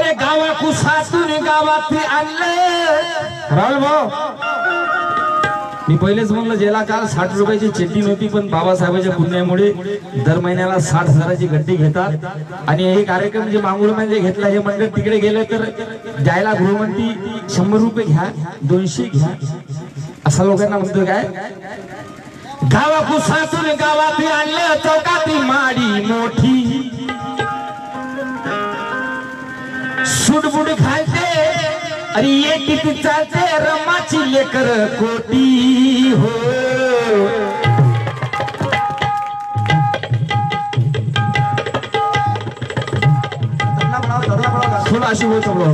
अरे गावा कुसातून गावात आणलं राहुल भाऊ मी पहिलेच म्हणलं ज्याला काल 60 रुपयाची चेटी नव्हती पण बाबासाहेबांच्या पुण्यामुळे दर महिन्याला 60,000ची गड्डी घेतात आणि हे कार्यक्रम जे मांगुळमध्ये घेतला हे मंडळ तिकडे गेले तर जायला गृहमंत्री 100 रुपये घ्या 200 घ्या असा लोकांना म्हणतो काय गावा कुसातून गावात आणलं चौकाती माडी मोठी सुडबुड घालते अरे एक चालते रमाची लेकर कोटी हो थोड़ा अशी हो समोर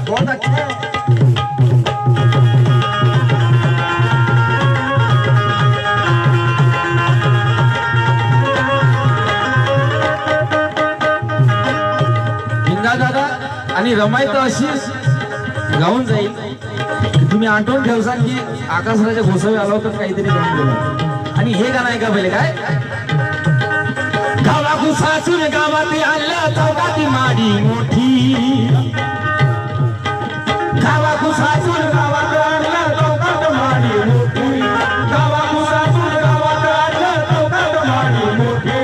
बहुत अच्छा आणि रमाई तर अशी गाऊन जाईल की तुम्ही आठवून ठेवसाल की आकाशराजा गोसावी आला होता काहीतरी गाऊन गेला आणि हे गाणं ऐका पहिले काय गावा कुसासून गावात आणलं चौकाती माडी मोठी गावा कुसासून गावात आणलं चौकात माडी मोठी गावा कुसासून गावात आणलं चौकात माडी मोठी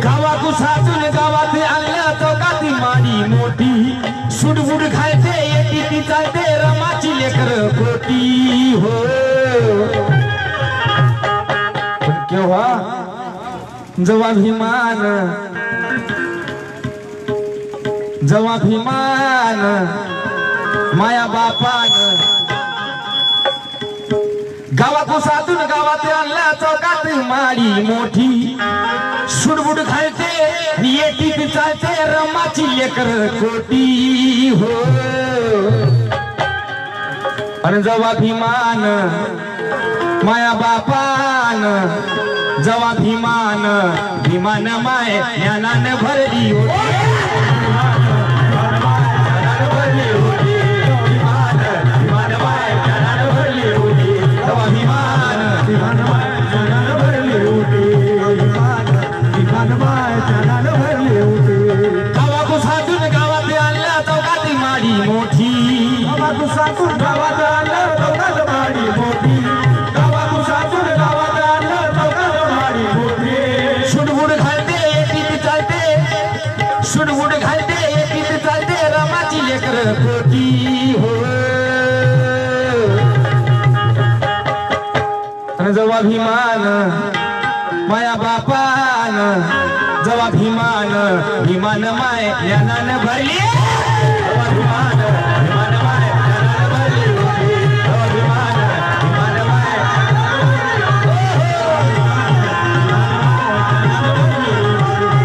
गावा कुसासून गावात आणलं चौकाती माडी मोठी सुडबुड खायचे एकी चालते रमाची लेकर कोटी हो पण केव्हा जवा भीमान माया बापान गावा कुसातून गावात आणला चौकात माडी मोठी सुडबुड खायचे एकी चालते रमाची लेकर कोटी हो आणि जवा भीमान माया बापान जवा भीमान माय ज्ञानान भरली होती गावा कुसातून गावात आणलं चौकाती माडी मोठी गावा कुसातून गावात आणलं चौकात माडी मोठी गावा कुसातून गावात आणलं चौकात माडी मोठी सुडबुड घालते एकीत चालते सुडबुड घालते एकीत चालते रमाची लेकर कोटी हो आणि जवा भीमान माया बापान जवा भीमान माय ज्ञानान भरली भीमान माय ज्ञानान भरली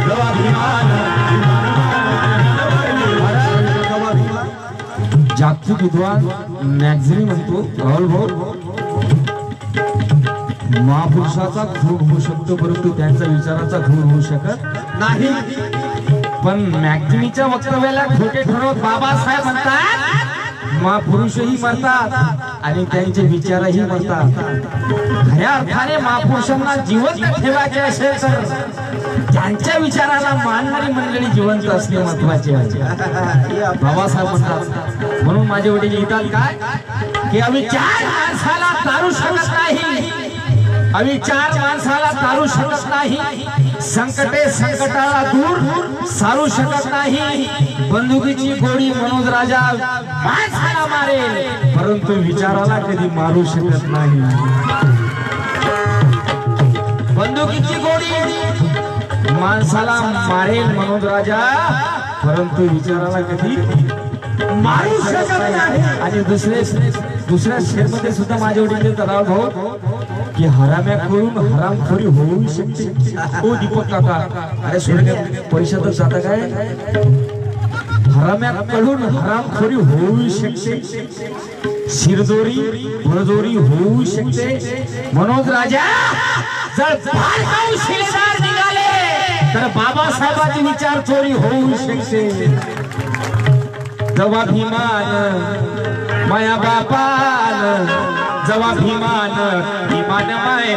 जवा भीमान माय जवा भीमान जागतिक विद्वान मॅगझिन म्हणतो राहुल भाऊ महापुरुषाचा खून होऊ शकतो परंतु त्यांचा विचाराचा खून होऊ शकत नाही पण मॅगझिनच्या वक्तव्याला खोटे ठरवत बाबासाहेब म्हणतात महापुरुषही मरतात आणि त्यांचे विचारही मरतात खऱ्या अर्थाने महापुरुषांना जिवंत ठेवायचे असेल तर त्यांच्या विचाराला मानणारी मंडळी जिवंत असणे महत्वाचे आहे बाबासाहेब म्हणतात म्हणून माझे वडील लिहितात काय की अविचार माणसाला तारू शकत नाही अविचार माणसाला तारू शकत नाही संकटे संकटाला दूर सारू शकत नाही बंदुकीची गोळी मनोज राजा माणसाला मारेल परंतु विचाराला कधी मारू शकत नाही बंदुकीची गोळी माणसाला मारेल मनोज राजा परंतु विचाराला कधी मारू शकत नाही आणि दुसऱ्या शेरमध्ये सुद्धा माझ्या वडील तराव भाऊ की हराम्याकडून हरामखोरी होऊ शकते ओ दीपक काका अरे स्वर्ग परिषद जाता काय हराम्याकडून हरामखोरी होऊ शकते शिरदोरी बळजोरी होऊ शकते मनोज राजा जर बाळगाव शिलेदार निघाले तर बाबासाहेबांची विचार चोरी होऊ शकते जवा भीमान माया बापान जवा भीमान भीमान माय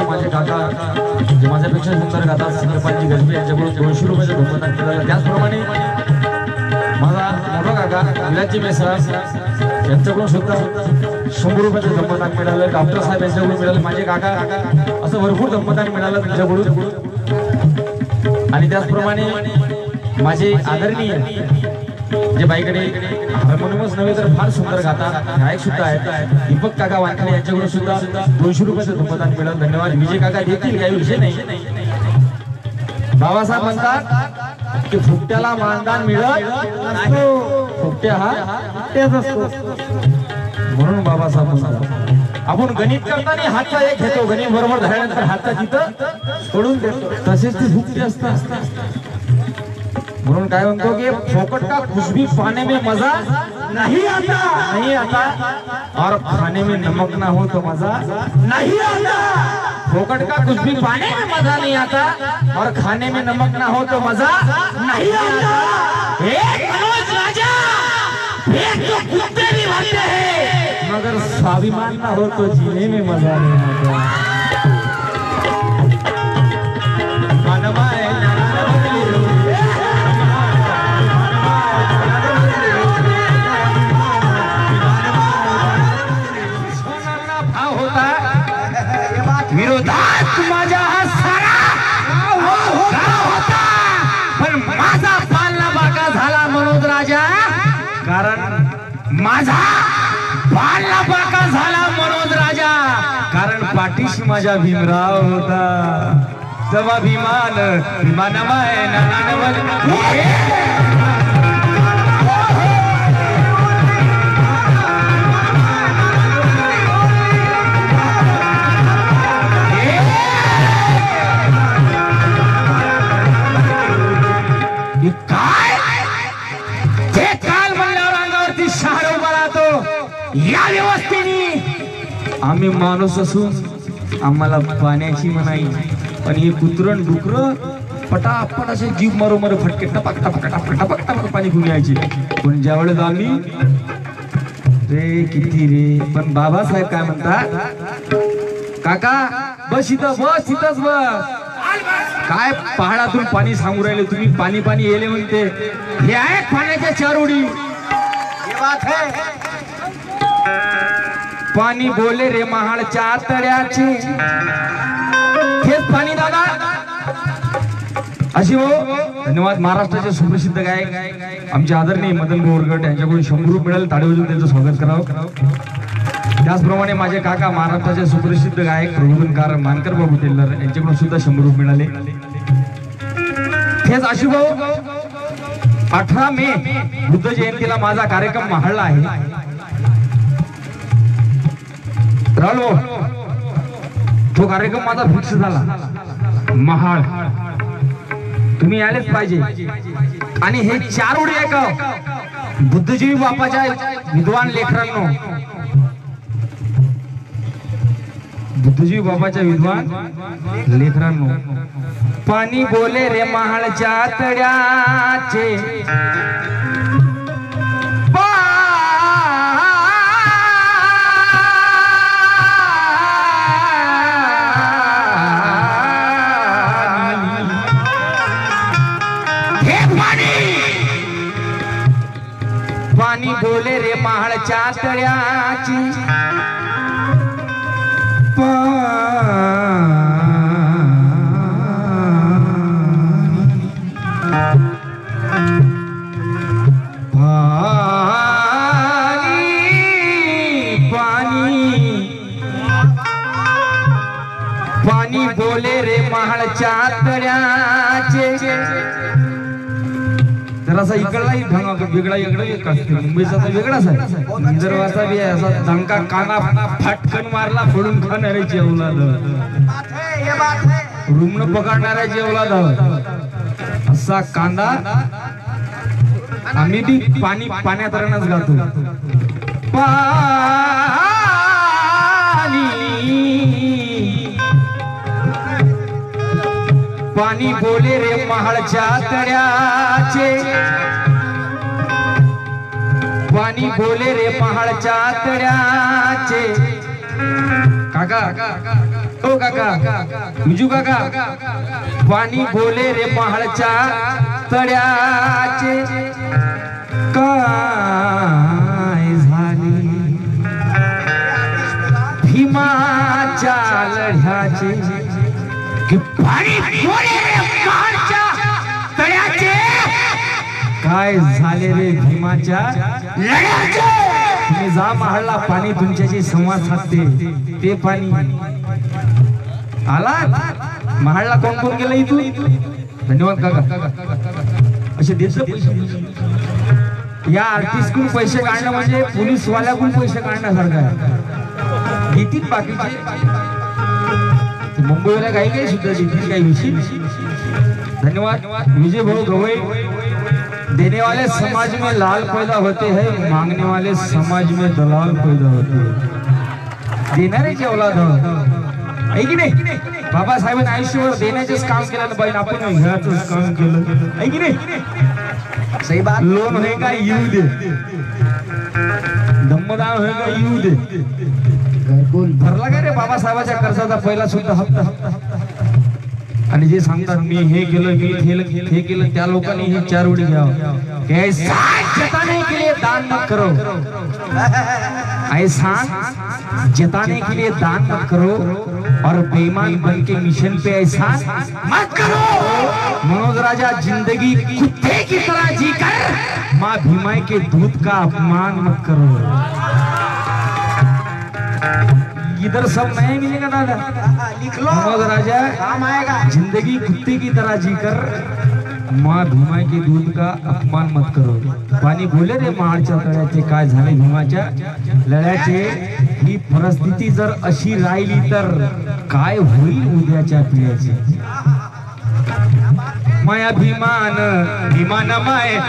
माझे काका जे माझ्यापेक्षा सुंदर गातात सिंगरपालजी गजबे यांच्याकडून 200 रुपयाचं धोपदान केलं. त्याचप्रमाणे माझा मोठा काका विलासजी मेसरा यांच्याकडून सुद्धा 100 रुपयाचं धोपदान मिळालं. डॉक्टर साहेब यांच्याकडून मिळालं. माझे काका असं भरपूर धोपदान मिळालं त्यांच्याकडून. आणि त्याचप्रमाणे माझे आदरणीय जे बाईकडे हार्मोनियमच नव्हे तर फार सुंदर गातात गायक सुद्धा आहेत दीपक काका वानखडे यांच्याकडून सुद्धा 200 रुपयाचं धोपदान मिळालं. धन्यवाद. विजय काका देखील काही विषय नाही. बाबासाहेब म्हणतात की फुकट्याला मानदान मिळत फुकट्या हा फुकट्याच असतो. म्हणून बाबासाहेब म्हणतात आपण गणित करताना हातचा एक घेतो गणित बरोबर झाल्यानंतर हातचा तिथं सोडून देतो तसेच ती फुकटी असतात. म्हणून काय म्हणतो की फोकट का खुशबू पाने में मजा नहीं आता और खाने में नमक ना हो तो मजा नहीं आता. फोकट का खुशबू पाने में मजा नहीं आता और खाने में नमक ना हो तो मजा नहीं आता. मनोज राजा एक तो कुत्ते भी भागते हैं मगर स्वाभिमान ना हो तो जीने में मजा नहीं आता. विरोधात माझा हा सारा होता पण माझा पालना बाका झाला मनोज राजा. कारण माझा पालना बाका झाला मनोज राजा कारण पाठीशी माझा भीमराव होता. जवा भीमान भीमानमय या व्यवस्थेने आम्ही माणूस असून आम्हाला पाण्याची मनाई पण हे कुत्रण डुकर पटापट असे जीव मारू मारू फटके टपक टपक टपक टपक टपक पाणी घेऊन यायचे. पण ज्यावेळेस आम्ही रे किती रे पण बाबासाहेब काय म्हणतात काका बस इथंच बस काय पहाडातून पाणी सांगू राहिले तुम्ही पाणी पाणी येले म्हणते हे आहे पाण्याच्या 4 उडी. पाणी बोले रे महाळच्या तळ्याचे हेच पाणी दादा अशी हो. धन्यवाद. महाराष्ट्राचे सुप्रसिद्ध गायक आमचे आदरणीय मदन बोरगट यांच्याकडून 100 रुपये मिळाले. टाळी वाजवून त्यांचं स्वागत करावं. त्याचप्रमाणे माझे काका महाराष्ट्राचे सुप्रसिद्ध गायक प्रबोधनकार मानकर बाबू टेलर यांच्याकडून सुद्धा 100 रुपये मिळाले. हेच अशी हो. 18 मे बुद्ध जयंतीला माझा कार्यक्रम महाळला आहे. तो कार्यक्रम माझा फिक्स झाला महाळ. तुम्ही आलेच पाहिजे. आणि हे 4 उडी आहे का बुद्धजीवी बापाच्या विद्वान लेकरांनो बुद्धजीवी बापाच्या विद्वान लेकरांनो. पाणी बोले रे महाळच्या तळ्याचे पाणी बोले रे महाळच्या तळ्याची पाणी बोले रे महाळच्या तळ्याचे जरासा इकडलाही ढंग वेगळा वेगळा एक असते. मुंबईचा तर वेगळाच आहे. विदर्भाचा बी असा धंका काना फाटकन मारला फोडून खाणाऱ्याची औलाद, रुमण पकडणाऱ्याची औलाद असा कांदा. आम्ही बी पाण्यात रणच गातो. पाणी बोले रे महाळच्या तळ्याचे, पाणी बोले रे महाळच्या तळ्याचे. काका ओ काका विजू काका, पाणी बोले रे महाळच्या तळ्याचे. काय झाले भीमाच्या लढ्याचे, की पाणी बोले रे महाळच्या तळ्याचे. काय झाले रे भीमाच्या लढ्याचे. तुम्ही जा महाळला, पाणी तुमच्याशी संवाद साधते. ते पाणी आला महाळला. कोण कोण गेलं इथून? धन्यवाद काका. असे देश या आर्टिस्टकडून पैसे काढणं म्हणजे पोलीस वाल्याकडून पैसे काढण्यासारखं आहे. येतील बाकीचे मुंबईला काही काही सुद्धा देतील काही विषय. धन्यवाद विजय भाऊ गवई. देने वाले समाज में लाल पैदा होते हैं, मांगने वाले समाज में दलाल पैदा होते हैं. देणाऱ्याची औलाद आहे की नाही. बाबासाहेबांनी आयुष्यभर देण्याचेच काम केलं ना पाहिजे. आपण घ्यायचंच काम केलं आहे की नाही. सही बात. लोन होय का येऊ दे, धम्मदान होय का येऊ दे. भरला का रे बाबासाहेबाच्या कर्जाचा पहिला सुद्धा हप्ता. आणि जे सांगतात मी हे केलं मी हे केलं, त्या लोकांनी हे 4 उडी घ्यावं. जताने के लिए दान मत करो, ऐसा जताने के लिए दान मत करो, और बेईमान बन के मिशन पे ऐसा मत करो. मनोज राजा जिंदगी कुत्ते की तरह जीकर माँ भीमाई के दूध का अपमान मत करो. इधर सब नया मिलेगा दादा, लिख लो. मनोज राजा काम आएगा. जिंदगी कुत्ते की तरह जीकर माँ भीमाई के दूध का अपमान मत करो. पाणी बोले रे महाळच्या तळ्याचे. काय झाले भीमाच्या लढ्याचे. ही परिस्थिती जर अशी राहिली तर काय होईल उद्याच्या पिढ्याचे. माया भीमान भीमान माय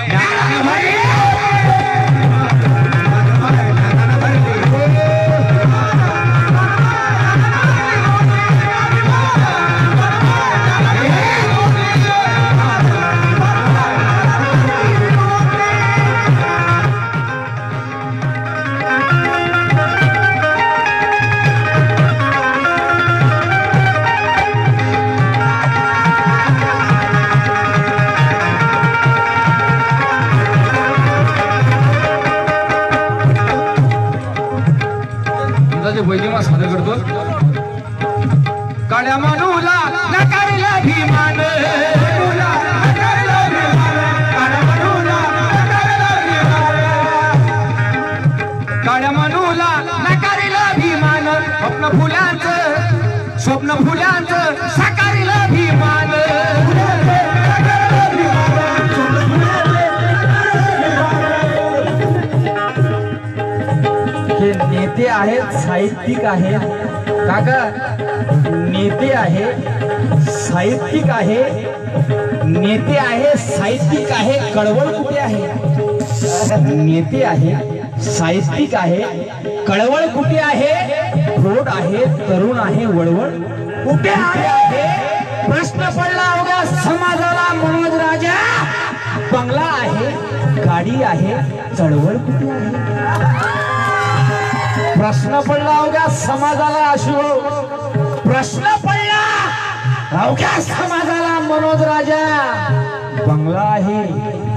पहिली सादर करतो. काळ्या मानूला नकारला भीमान, काळ्या मानूला नकारला भीमान. स्वप्न फुलांचं साकारलं भीमान. हे नेते आहेत, साहित्यिक आहेत काका. नेते आहे, साहित्यिक आहे. नेते आहे, साहित्यिक आहे. कळवळ कुठे आहे? नेते आहे, साहित्यिक आहे. कळवळ कुठे आहे? प्रौढ आहे, तरुण आहे. वळवळ कुठे आहे? प्रश्न पडला अवघ्या समाजाला. मनोज राजा बंगला आहे, गाडी आहे. चळवळ कुठे आहे? प्रश्न पडला अवघ्या समाजाला. अशोक प्रश्न पडला अवघ्या समाजाला. मनोज राजा बंगला आहे,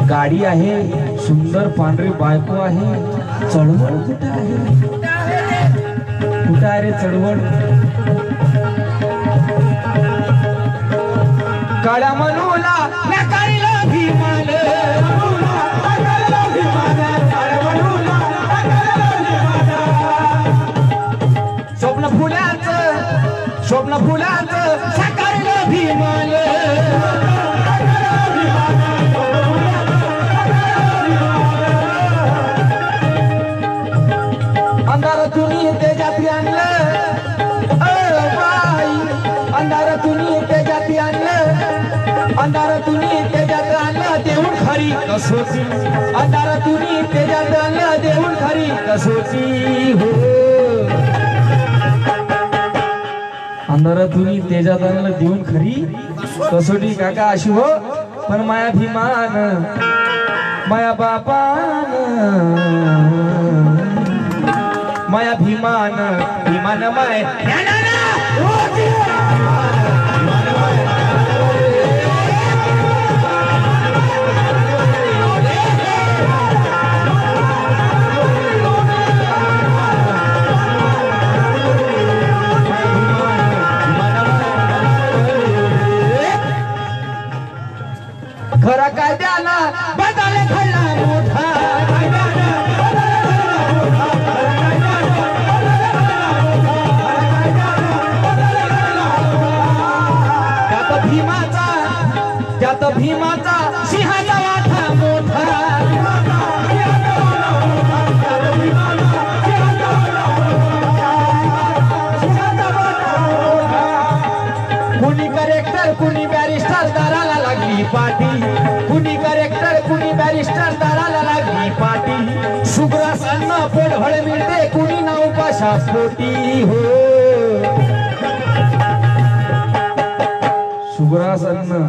गाडी आहे, सुंदर पांढरी बायको आहे. चळवळ कुठे आहे? कुठे आहे रे चळवळ? काळ्या मनूला नकारलं भीमान. स्वप्न फुलांचं साकारलं भीमान. अंधारातून तेजात आणलं देऊन खरी कसोटी अंधारातून तेजात आणलं देऊन खरी कसोटी हो अंधारातून तेजात आणलं देऊन खरी कसोटी काका अशी हो पण माया भीमान माया बापान माया भीमान भीमान माय खरा कायद्याला बदल घडला मोठा त्यात भीमाचा सिंहाचा वाटा मोठा कुणी करेक्टर कुणी बॅरिस्टर दाराला लागली पाठी कुणी करेक्टर कुणी बॅरिस्टर दाराला लागली पाठी सुग्रास अन्न पोटभर मिळते कुणी ना उपाशा पोटी हो सुग्रास अन्न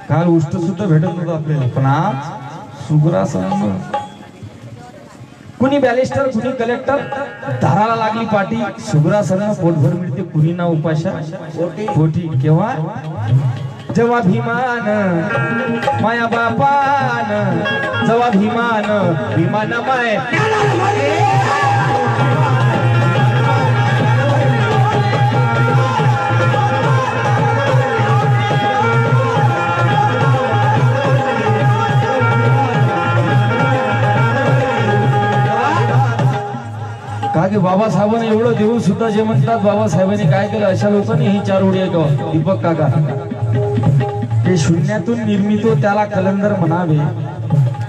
काल उष्ट सुद्धा भेटत नव्हतं आपल्याला पण आज सुग्रास अन्न कुणी बॅरिस्टर कुणी कलेक्टर दाराला लागली पाठी सुग्रास अन्न पोटभर मिळते कुणी ना उपाशा पोटी केव्हा जेव्हा भीमान माया बापान जेव्हा भीमान माय का की बाबासाहेबांनी एवढं देऊन सुद्धा जे म्हणतात बाबासाहेबांनी काय केलं अशा लोकांनी ही चार ओळी आहे दीपक काका ते शून्यातून निर्मितो त्याला कलंदर म्हणावे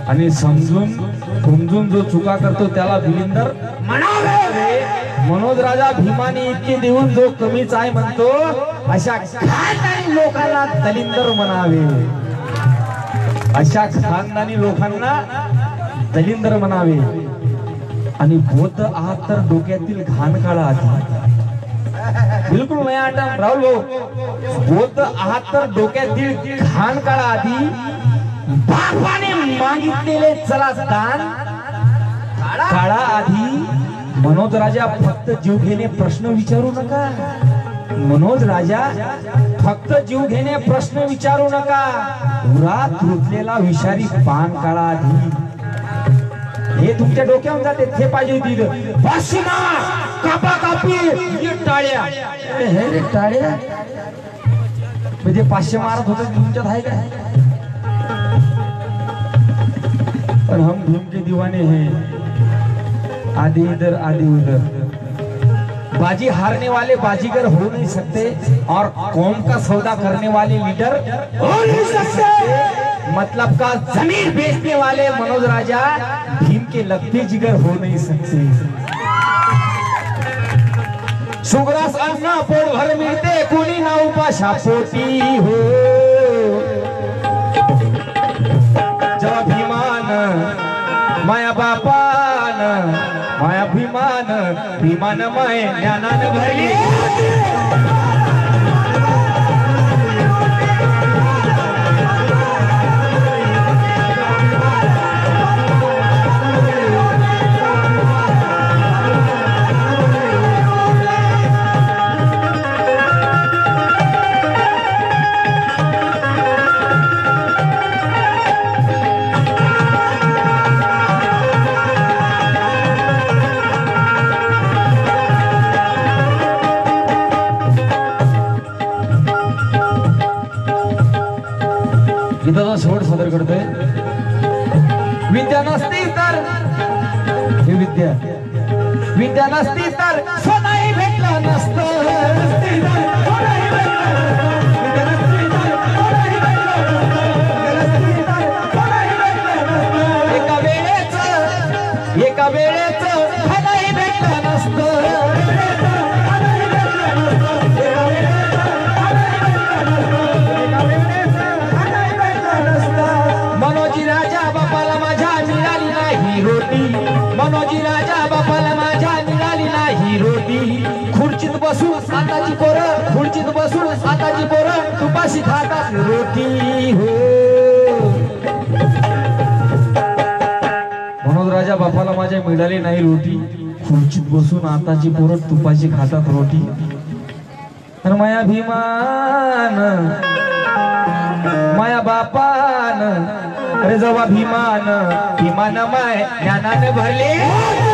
आणि समजून जो चुका करतो त्याला बिलिंदर म्हणावे मनोज राजा भीमाने इतके देऊन जो कमीच आहे म्हणतो अशा खानदानी लोकांना दलिंदर म्हणावे अशा खानदानी लोकांना दलिंदर म्हणावे आणि बौद्ध आहात तर डोक्यातील घाण काढा आधी बिलकुल नाही आटा राहुल भाऊ बौद्ध आहात तर डोक्यातील घाण काढा आधी बापाने मागितलेले चला दान काढा आधी मनोज राजा फक्त जीव घेणे प्रश्न विचारू नका मनोज राजा फक्त जीव घेणे प्रश्न विचारू नका उरात रुतलेला विषारी पान काढा आधी हे तुमच्या डोक्यावर जाते ते पाहिजे होती वाशिमा कापा कापी टाळ्या हे रे टाळ्या म्हणजे 500 मारत होते तुमच्यात आहे काय पण हम भीम के दीवाने हैं आधी इधर आधी उधर बाजी हारने वाले बाजीगर हो नहीं सकते और कौम का सौदा करने वाले लीडर हो नहीं सकते मतलब का जमीन बेचने वाले मनोज राजा भीम के लगते जिगर हो नहीं सकते सुग्रास अन्न पोट भर मिलते कुनी ना उपाशा पोटी हो जब भीमान माया बापान माया भीमान माय ज्ञानान भरली गीताचा शेवट सादर करतोय विद्या नसती तर हे विद्या नसती तर सोनाही भेटलं नसतं एका वेळेच फलही भेटलं नसतं एका वेळेच तुपाशी खातात रोटी हो. म्हणून राजा बापाला माझ्या मिळाली नाही रोटी, खुर्चीत बसून आताची पोरं तुपाशी खातात रोटी. आणि माया भीमान माया बापान, अरे जवा भीमान भीमान माय ज्ञानाने भरले